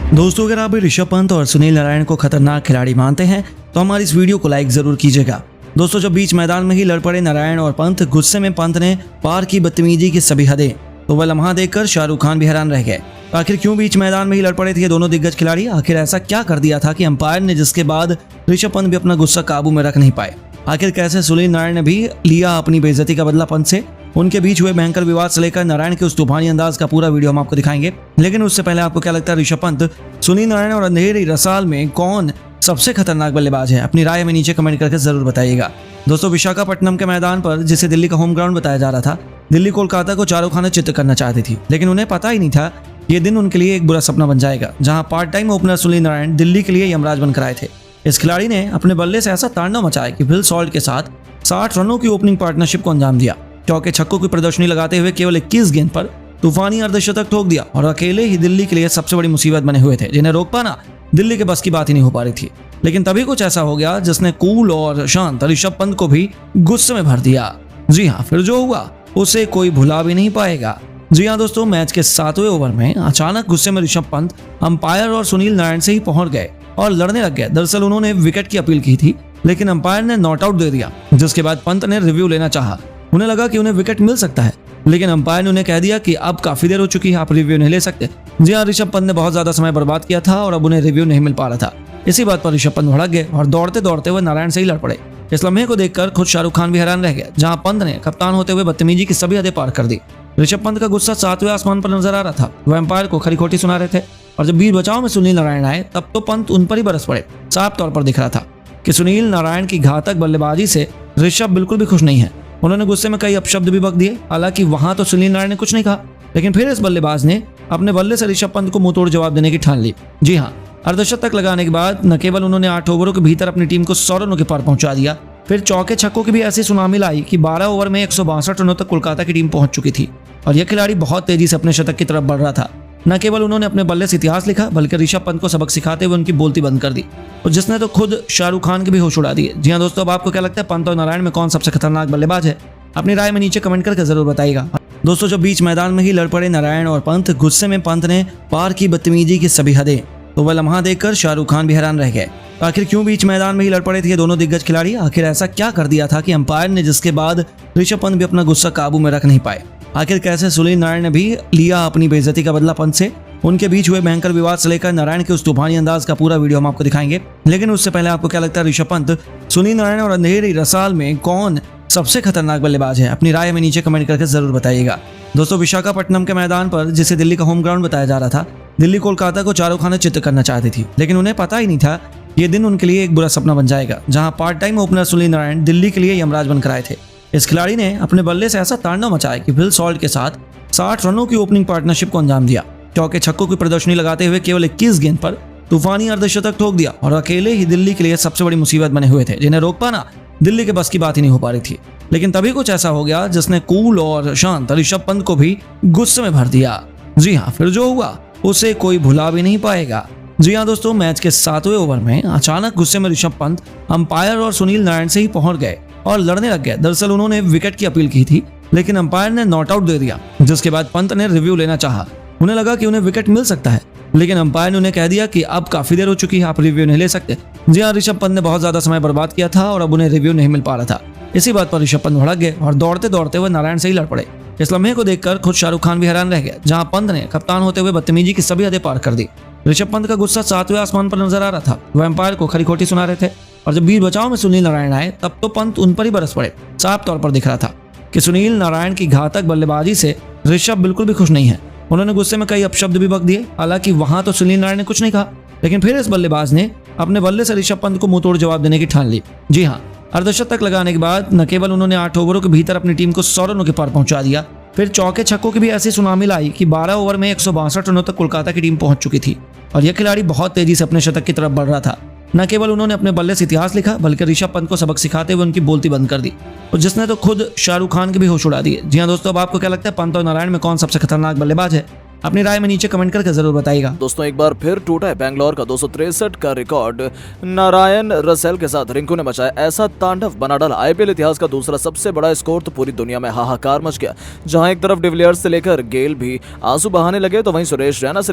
दोस्तों, अगर आप भी ऋषभ पंत और सुनील नारायण को खतरनाक खिलाड़ी मानते हैं तो हमारी इस वीडियो को लाइक जरूर कीजिएगा। दोस्तों, जब बीच मैदान में ही लड़ पड़े नारायण और पंत, गुस्से में पंत ने पार की बदतमीजी की सभी हदें, तो वह लम्हा देखकर शाहरुख खान भी हैरान रह गए। आखिर क्यों बीच मैदान में ही लड़ पड़े थे ये दोनों दिग्गज खिलाड़ी? आखिर ऐसा क्या कर दिया था कि अंपायर ने, जिसके बाद ऋषभ पंत भी अपना गुस्सा काबू में रख नहीं पाए? आखिर कैसे सुनील नारायण ने भी लिया अपनी बेइज्जती का बदला पंत से? उनके बीच हुए भयंकर विवाद से लेकर नारायण के उस तूफानी अंदाज का पूरा वीडियो हम आपको दिखाएंगे। लेकिन उससे पहले आपको क्या लगता है, ऋषभ पंत, सुनील नारायण और अंधेरी रसाल में कौन सबसे खतरनाक बल्लेबाज है? अपनी राय में नीचे कमेंट करके जरूर बताइएगा। दोस्तों, विशाखापट्टनम के मैदान पर, जिसे दिल्ली का होम ग्राउंड बताया जा रहा था, दिल्ली कोलकाता को चारों खाने चित्त करना चाहती थी, लेकिन उन्हें पता ही नहीं था ये दिन उनके लिए एक बुरा सपना बन जाएगा, जहां part time opener Sunil Narayan Delhi के लिए यमराज बनकर आए थे। इस खिलाड़ी ने अपने बल्ले से ऐसा तांडव मचाया कि फिल सॉल्ट के साथ 60 रनों की ओपनिंग पार्टनरशिप को अंजाम दिया। चौके छक्कों की प्रदर्शनी लगाते हुए केवल 21 गेंद पर तूफानी अर्धशतक ठोक दिया और अकेले ही दिल्ली के लिए सबसे बड़ी मुसीबत बने हुए थे, जिन्हें रोक पाना दिल्ली के बस की बात ही नहीं हो पा रही थी। लेकिन तभी कुछ ऐसा हो गया जिसने कूल और शांत ऋषभ पंत को भी गुस्से में भर दिया। जी हाँ, फिर जो हुआ उसे कोई भुला भी नहीं पाएगा। जी हाँ दोस्तों, मैच के 7वें ओवर में अचानक गुस्से में ऋषभ पंत अंपायर और सुनील नारायण से ही पहुंच गए और लड़ने लग गए। दरअसल उन्होंने विकेट की अपील की थी, लेकिन अंपायर ने नॉट आउट दे दिया, जिसके बाद पंत ने रिव्यू लेना चाहा। उन्हें लगा कि उन्हें विकेट मिल सकता है, लेकिन अंपायर ने उन्हें कह दिया कि अब काफी देर हो चुकी है, आप रिव्यू नहीं ले सकते। जी हाँ, ऋषभ पंत ने बहुत ज्यादा समय बर्बाद किया था और अब उन्हें रिव्यू नहीं मिल पा रहा था। इसी बात पर ऋषभ पंत भड़क गए और दौड़ते दौड़ते वह नारायण से ही लड़ पड़े। इस लम्हे को देखकर खुद शाहरुख खान भी हैरान रह गए, जहां पंत ने कप्तान होते हुए बदतमीजी की सभी हदें पार कर दी। ऋषभ पंत का गुस्सा 7वें आसमान पर नजर आ रहा था। वह अंपायर को खरी खोटी सुना रहे थे और जब बीच बचाव में सुनील नारायण आए, तब तो पंत उन पर ही बरस पड़े। साफ तौर पर दिख रहा था कि सुनील नारायण की घातक बल्लेबाजी से ऋषभ बिल्कुल भी खुश नहीं है। उन्होंने गुस्से में कई अपशब्द भी बक दिए। हालांकि वहां तो सुनील नारायण ने कुछ नहीं कहा, लेकिन फिर इस बल्लेबाज ने अपने बल्ले से ऋषभ पंत को मुंहतोड़ जवाब देने की ठान ली। जी हाँ, अर्धशतक लगाने के बाद न केवल उन्होंने 8 ओवरों के भीतर अपनी टीम को 100 रनों के पार पहुंचा दिया, फिर चौके छक्कों की भी ऐसी सुनामी लाई कि 12 ओवर में 162 रनों तक कोलकाता की टीम पहुंच चुकी थी और यह खिलाड़ी बहुत तेजी से अपने शतक की तरफ बढ़ रहा था। न केवल उन्होंने अपने बल्ले से इतिहास लिखा, बल्कि ऋषभ पंत को सबक सिखाते हुए उनकी बोलती बंद कर दी, और जिसने तो खुद शाहरुख खान के भी होश उड़ा दिए। जी हाँ दोस्तों, अब आपको क्या लगता है, पंत और नारायण में कौन सबसे खतरनाक बल्लेबाज है? अपनी राय में नीचे कमेंट करके जरूर बताइएगा। दोस्तों, जब बीच मैदान में ही लड़ पड़े नारायण और पंत, गुस्से में पंत ने पार की बदतमीजी की सभी हदें, तो वह लम्हा देखकर शाहरुख खान भी हैरान रह गए। आखिर क्यों बीच मैदान में ही लड़ पड़े थे ये दोनों दिग्गज खिलाड़ी? आखिर ऐसा क्या कर दिया था कि अंपायर ने, जिसके बाद ऋषभ पंत भी अपना गुस्सा काबू में रख नहीं पाए? आखिर कैसे सुनील नारायण ने भी लिया अपनी बेइज्जती का बदला पंत से? उनके बीच हुए भयंकर विवाद से लेकर नारायण के उस तूफानी अंदाज का पूरा वीडियो हम आपको दिखाएंगे। लेकिन उससे पहले आपको क्या लगता है, ऋषभ पंत, सुनील नारायण और अंधेरी रसाल में कौन सबसे खतरनाक बल्लेबाज है? अपनी राय में नीचे कमेंट करके जरूर बताइएगा। दोस्तों, विशाखापट्टनम के मैदान पर, जिसे दिल्ली का होम ग्राउंड बताया जा रहा था, दिल्ली कोलकाता को चारों खाने चित्त करना चाहती थी, लेकिन उन्हें पता ही नहीं था ये दिन उनके लिए एक बुरा सपना बन जाएगा, जहां part time opener Sunil Narayan Delhi के लिए यमराज बनकर आए थे। इस खिलाड़ी ने अपने बल्ले से ऐसा तांडव मचाया कि फिल सॉल्ट के साथ 60 रनों की ओपनिंग पार्टनरशिप को अंजाम दिया। चौके छक्कों की प्रदर्शनी लगाते हुए केवल 21 गेंद पर तूफानी अर्धशतक ठोक दिया और अकेले ही दिल्ली के लिए सबसे बड़ी मुसीबत बने हुए थे, जिन्हें रोक पाना दिल्ली के बस की बात ही नहीं हो पा रही थी। लेकिन तभी कुछ ऐसा हो गया जिसने कूल और शांत ऋषभ पंत को भी गुस्से में भर दिया। जी हाँ, फिर जो हुआ उसे कोई भुला भी नहीं पाएगा। जी हाँ दोस्तों, मैच के 7वें ओवर में अचानक गुस्से में ऋषभ पंत अंपायर और सुनील नारायण से ही पहुंच गए और लड़ने लग गए। दरअसल उन्होंने विकेट की अपील की थी, लेकिन अंपायर ने नॉट आउट दे दिया, जिसके बाद पंत ने रिव्यू लेना चाहा। उन्हें लगा कि उन्हें विकेट मिल सकता है, लेकिन अंपायर ने उन्हें कह दिया कि अब काफी देर हो चुकी है, आप रिव्यू नहीं ले सकते। जी हाँ, ऋषभ पंत ने बहुत ज्यादा समय बर्बाद किया था और अब उन्हें रिव्यू नहीं मिल पा रहा था। इसी बात पर ऋषभ पंत भड़क गए और दौड़ते दौड़ते वह नारायण से ही लड़ पड़े। इस लम्हे को देखकर खुद शाहरुख खान भी हैरान रह गए, जहां पंत ने कप्तान होते हुए बदतमीजी की सभी हदें पार कर दी। ऋषभ पंत का गुस्सा 7वें आसमान पर नजर आ रहा था। वह अंपायर को खरी खोटी सुना रहे थे और जब बीच बचाव में सुनील नारायण आए, तब तो पंत उन पर ही बरस पड़े। साफ तौर पर दिख रहा था कि सुनील नारायण की घातक बल्लेबाजी से ऋषभ बिल्कुल भी खुश नहीं है। उन्होंने गुस्से में कई अपशब्द भी बक दिए। हालांकि वहां तो सुनील नारायण ने कुछ नहीं कहा, लेकिन फिर इस बल्लेबाज ने अपने बल्ले से ऋषभ पंत को मुंहतोड़ जवाब देने की ठान ली। जी हाँ, अर्धशतक लगाने के बाद न केवल उन्होंने 8 ओवरों के भीतर अपनी टीम को 100 रनों के पार पहुंचा दिया, फिर चौके छक्कों की भी ऐसी सुनामी लाई कि 12 ओवर में 162 रनों तक कोलकाता की टीम पहुंच चुकी थी और यह खिलाड़ी बहुत तेजी से अपने शतक की तरफ बढ़ रहा था। न केवल उन्होंने अपने बल्ले से इतिहास लिखा, बल्कि ऋषभ पंत को सबक सिखाते हुए उनकी बोलती बंद कर दी, और जिसने तो खुद शाहरुख खान के भी होश उड़ा दिए। जी हाँ दोस्तों, अब आपको क्या लगता है, पंत और नारायण में कौन सबसे खतरनाक बल्लेबाज है? अपनी राय में नीचे कमेंट करके जरूर बताइएगा। दोस्तों एक बार फिर टूटा है बेंगलोर का 263 का रिकॉर्ड। नारायण रसेल के साथ रिंकू ने मचाया ऐसा तांडव, बना डाला आईपीएल इतिहास का दूसरा सबसे बड़ा स्कोर। तो पूरी दुनिया में हाहाकार मच गया। जहां एक तरफ डिविलियर्स से लेकर गेल भी आंसू बहाने लगे, तो वहीं सुरेश रैना से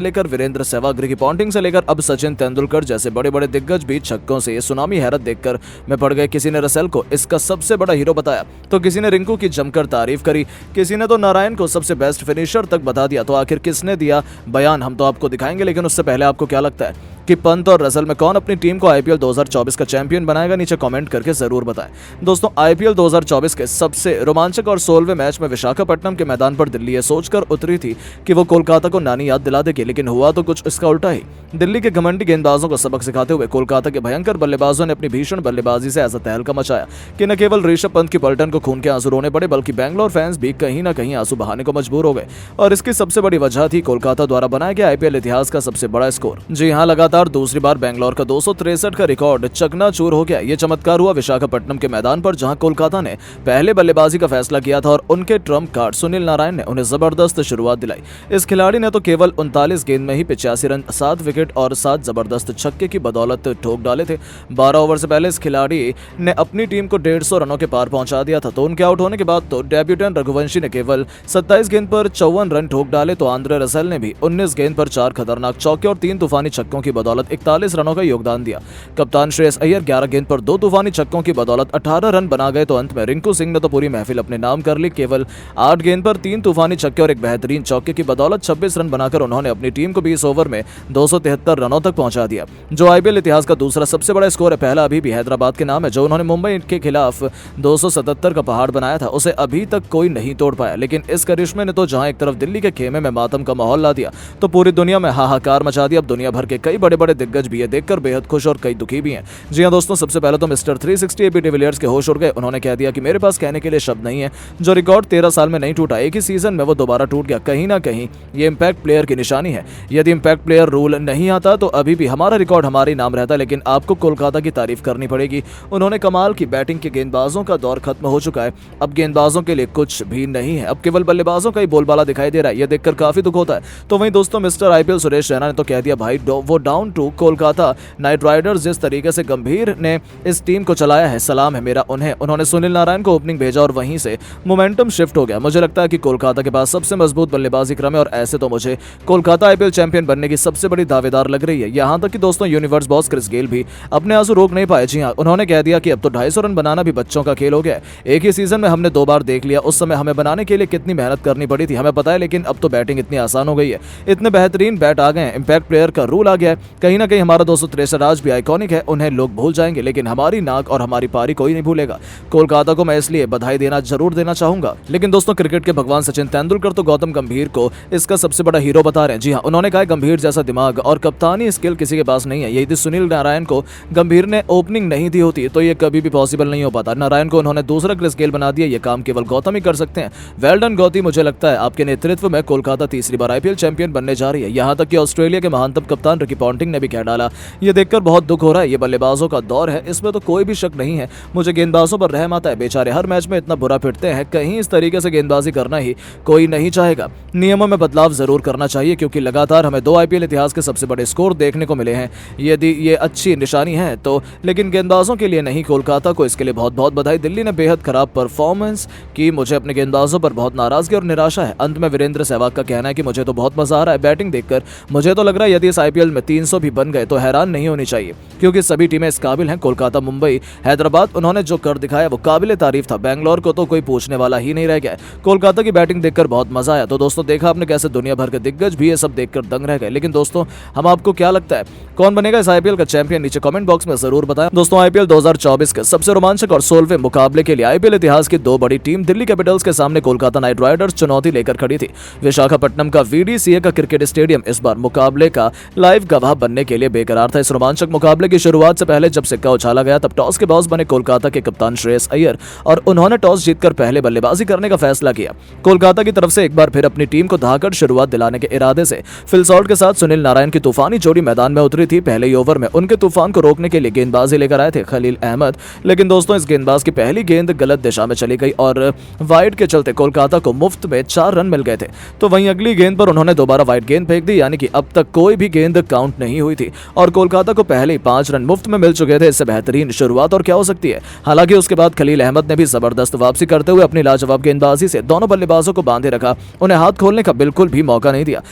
लेकर वीरेंद्र सहवाग, रिकी पॉन्टिंग से लेकर अब सचिन तेंदुलकर जैसे बड़े बड़े दिग्गज भी छक्कों से सुनामी हैरत देखकर मैं पड़ गए। किसी ने रसेल को इसका सबसे बड़ा हीरो बताया, तो किसी ने रिंकू की जमकर तारीफ करी, किसी ने तो नारायण को सबसे बेस्ट फिनिशर तक बता दिया। तो आखिर किसने दिया बयान, हम तो आपको दिखाएंगे, लेकिन उससे पहले आपको क्या लगता है कि पंत और रसेल में कौन अपनी टीम को आईपीएल 2024 का चैंपियन बनाएगा? नीचे कमेंट करके जरूर बताएं। दोस्तों आईपीएल 2024 के सबसे रोमांचक और 16वें मैच में विशाखापट्टनम के मैदान पर दिल्ली ये सोचकर उतरी थी कि वो कोलकाता को नानी याद दिला देगी, लेकिन हुआ तो कुछ इसका उल्टा ही। दिल्ली के घमंडी गेंदबाजों को सबक सिखाते हुए कोलकाता के भयंकर बल्लेबाजों ने अपनी भीषण बल्लेबाजी से ऐसा तहलका मचाया कि न केवल ऋषभ पंत की पलटन को खून के आंसू रोने पड़े, बल्कि बैंगलोर फैंस भी कहीं ना कहीं आंसू बहाने को मजबूर हो गए। और इसकी सबसे बड़ी वजह थी कोलकाता द्वारा बनाया गया आईपीएल इतिहास का सबसे बड़ा स्कोर। जी हाँ, लगातार दूसरी बार बैंगलोर का 263 का रिकॉर्ड चकनाचूर हो गया। ये चमत्कार हुआ विशाखापट्टनम के मैदान पर, जहां कोलकाता ने पहले बल्लेबाजी का फैसला किया था और उनके ट्रम्प कार्ड सुनील नारायण ने उन्हें जबरदस्त शुरुआत दिलाई। इस खिलाड़ी ने तो केवल 39 गेंद में ही 85 रन, 7 विकेट और 7 जबरदस्त छक्के की बदौलत ठोक डाले थे। 12 ओवर से पहले इस खिलाड़ी ने अपनी टीम को 150 रनों के पार पहुंचा दिया था। तो उनके आउट होने के बाद तो डेब्यूटेंट रघुवंशी ने केवल 27 गेंद पर 54 रन ठोक डाले, तो आंद्रे रसेल ने भी 19 गेंद पर 4 खतरनाक चौके और 3 तूफानी छक्कों की बदौलत 41 रनों का योगदान दिया। कप्तान श्रेयस अय्यर 11 गेंद पर 2 तूफानी छक्कों की बदौलत 18 रन बना गए। तो अंत में रिंकू सिंह ने तो पूरी महफिल अपने नाम कर ली। केवल 8 गेंद पर 3 तूफानी छक्के और एक बेहतरीन चौके की बदौलत 26 रन बनाकर उन्होंने अपनी टीम को 20 ओवर में 273 रनों तक पहुंचा दिया, जो आईपीएल इतिहास का दूसरा सबसे बड़ा स्कोर है। पहला अभी भी हैदराबाद के नाम है, जो उन्होंने मुंबई के खिलाफ 277 का पहाड़ बनाया था, उसे अभी तक कोई नहीं तोड़ पाया। लेकिन इस करिश्मे ने तो जहां एक तरफ दिल्ली के खेमे में मातम का माहौल ला दिया, तो पूरी दुनिया में हाहाकार मचा दिया। अब दुनिया भर के कई बड़े बड़े दिग्गज भी ये देखकर बेहद खुश और कई दुखी भी हैं। जी हां दोस्तों, सबसे पहले तो मिस्टर 360 एबी डिविलियर्स के होश उड़ गए। उन्होंने कह दिया कि मेरे पास कहने के लिए शब्द नहीं है। जो रिकॉर्ड 13 साल में नहीं टूटा, एक ही सीजन में वो दोबारा टूट गया। कहीं ना कहीं ये इंपैक्ट प्लेयर की निशानी है। यदि इंपैक्ट प्लेयर रूल नहीं आता तो अभी भी हमारा रिकॉर्ड हमारे नाम रहता, लेकिन आपको कोलकाता की तारीफ करनी पड़ेगी। उन्होंने कमाल की बैटिंग के गेंदबाजों का दौर खत्म हो चुका है। अब गेंदबाजों के लिए कुछ भी नहीं है, अब केवल बल्लेबाजों का ही बोलबाला दिखाई दे रहा है। यह देखकर काफी दुख होता है। तो वहीं दोस्तों मिस्टर आईपीएल सुरेश रैना ने तो कह दिया भाई वो down to Kolkata Knight Riders. जिस तरीके से गंभीर ने इस टीम को चलाया है, सलाम है मेरा उन्हें। उन्होंने सुनील नारायण को ओपनिंग भेजा और वहीं से मोमेंटम शिफ्ट हो गया। मुझे लगता है कि कोलकाता के पास सबसे मजबूत बल्लेबाजी क्रम है और ऐसे तो मुझे कोलकाता आईपीएल चैंपियन बनने की सबसे बड़ी दावेदार लग रही है। यहां तक कि दोस्तों यूनिवर्स बॉस क्रिस गेल भी अपने आंसू रोक नहीं पाए। जी हां, उन्होंने कह दिया कि अब तो 250 रन बनाना भी बच्चों का खेल हो गया। एक ही सीजन में हमने 2 बार देख लिया, उस समय हमें बनाने के लिए कितनी मेहनत करनी पड़ी थी हमें पता है, लेकिन अब तो बैटिंग इतनी आसान हो गई है, इतने बेहतरीन बैट आ गए हैं, इंपैक्ट प्लेयर का रूल आ गया है। कहीं ना कहीं हमारा 263 आज भी आइकॉनिक है, उन्हें लोग भूल जाएंगे लेकिन हमारी नाक और हमारी पारी कोई नहीं भूलेगा। कोलकाता को मैं इसलिए बधाई देना जरूर देना चाहूंगा। लेकिन दोस्तों क्रिकेट के भगवान सचिन तेंदुलकर तो गौतम गंभीर को इसका सबसे बड़ा हीरो बता रहे हैं। जी हां, उन्होंने कहा गंभीर जैसा दिमाग और कप्तानी स्किल किसी के पास नहीं है। यदि सुनील नारायण को गंभीर ने ओपनिंग नहीं दी होती तो ये कभी भी पॉसिबल नहीं हो पाता। नारायण को उन्होंने दूसरा क्रिस गेल बना दिया, ये काम केवल गौतम ही कर सकते हैं। वेल डन गौती, मुझे लगता है आपके नेतृत्व में कोलकाता तीसरी बार आईपीएल चैंपियन बनने जा रही है। यहां तक कि ऑस्ट्रेलिया के महानतम कप्तान रिकी पॉन्टिंग ने भी कह डाला। ये देखकर बहुत दुख हो रहा है, ये बल्लेबाजों का दौर है, इसमें तो कोई भी शक नहीं है। मुझे गेंदबाजों पर रहम आता है, बेचारे हर मैच में इतना बुरा पिटते हैं, कहीं इस तरीके से गेंदबाजी करना ही कोई नहीं चाहेगा। नियमों में बदलाव जरूर करना चाहिए क्योंकि लगातार हमें 2 आईपीएल इतिहास के सबसे बड़े स्कोर देखने को मिले हैं। यदि ये अच्छी निशानी है तो, लेकिन गेंदबाजों के लिए नहीं। कोलकाता को इसके लिए बहुत बहुत बधाई। दिल्ली ने बेहद खराब परफॉर्मेंस की, मुझे अपने गेंदबाजों पर बहुत नाराजगी और निराशा है। अंत में वीरेंद्र सहवाग का कहना है कि मुझे तो बहुत मजा आ रहा है बैटिंग देखकर। मुझे तो लग रहा है यदि इस आईपीएल में 300 भी बन गए तो हैरान नहीं होनी चाहिए क्योंकि सभी टीमें इस काबिल हैं। कोलकाता, मुंबई, हैदराबाद, उन्होंने जो कर दिखाया वो काबिल तारीफ था। बैंगलोर को तो कोई पूछने वाला ही नहीं रह गया। कोलकाता की बैटिंग देखकर बहुत मजा आया। तो दोस्तों देखा आपने कैसे दुनिया भर के दिग्गज भी ये सब देखकर दंग रह गए। लेकिन दोस्तों हम आपको क्या लगता है कौन बनेगा इस आईपीएल का चैंपियन? नीचे कमेंट बॉक्स में जरूर बताएं। दोस्तों आईपीएल 2024 के सबसे रोमांचक और 16वें मुकाबले के लिए आईपीएल इतिहास की 2 बड़ी टीम दिल्ली कैपिटल्स के सामने कोलकाता नाइट राइडर्स चुनौती लेकर खड़ी थी। विशाखापट्टनम का वीडीसीए का क्रिकेट स्टेडियम इस बार मुकाबले का लाइव गवाह साहब बनने के लिए बेकरार था। इस रोमांचक मुकाबले की शुरुआत से पहले जब सिक्का उछाला गया तब टॉस के बॉस बने कोलकाता के कप्तान श्रेयस अय्यर और उन्होंने टॉस जीतकर पहले बल्लेबाजी करने का फैसला किया। कोलकाता की तरफ से एक बार फिर अपनी टीम को धाकर शुरुआत दिलाने के इरादे से फिल सॉल्ट के साथ सुनील नारायण की तूफानी जोड़ी मैदान में उतरी थी। पहले ही ओवर में उनके तूफान को रोकने के लिए गेंदबाजी लेकर आए थे खलील अहमद, लेकिन दोस्तों इस गेंदबाज की पहली गेंद गलत दिशा में चली गई और वाइड के चलते कोलकाता को मुफ्त में 4 रन मिल गए थे। तो वहीं अगली गेंद पर उन्होंने दोबारा वाइड गेंद फेंक दी, यानी कि अब तक कोई भी गेंद काउंट नहीं हुई थी और कोलकाता को पहले ही 5 रन मुफ्त में मिल चुके थे। इससे बेहतरीन शुरुआत और क्या हो सकती है। हालांकि उसके बाद खलील अहमद ने भी जबरदस्त वापसी करते हुए अपनी लाजवाब गेंदबाजी से दोनों बल्लेबाजों को बांधे रखा, उन्हें हाथ खोलने का बिल्कुल भी मौका नहीं दिया।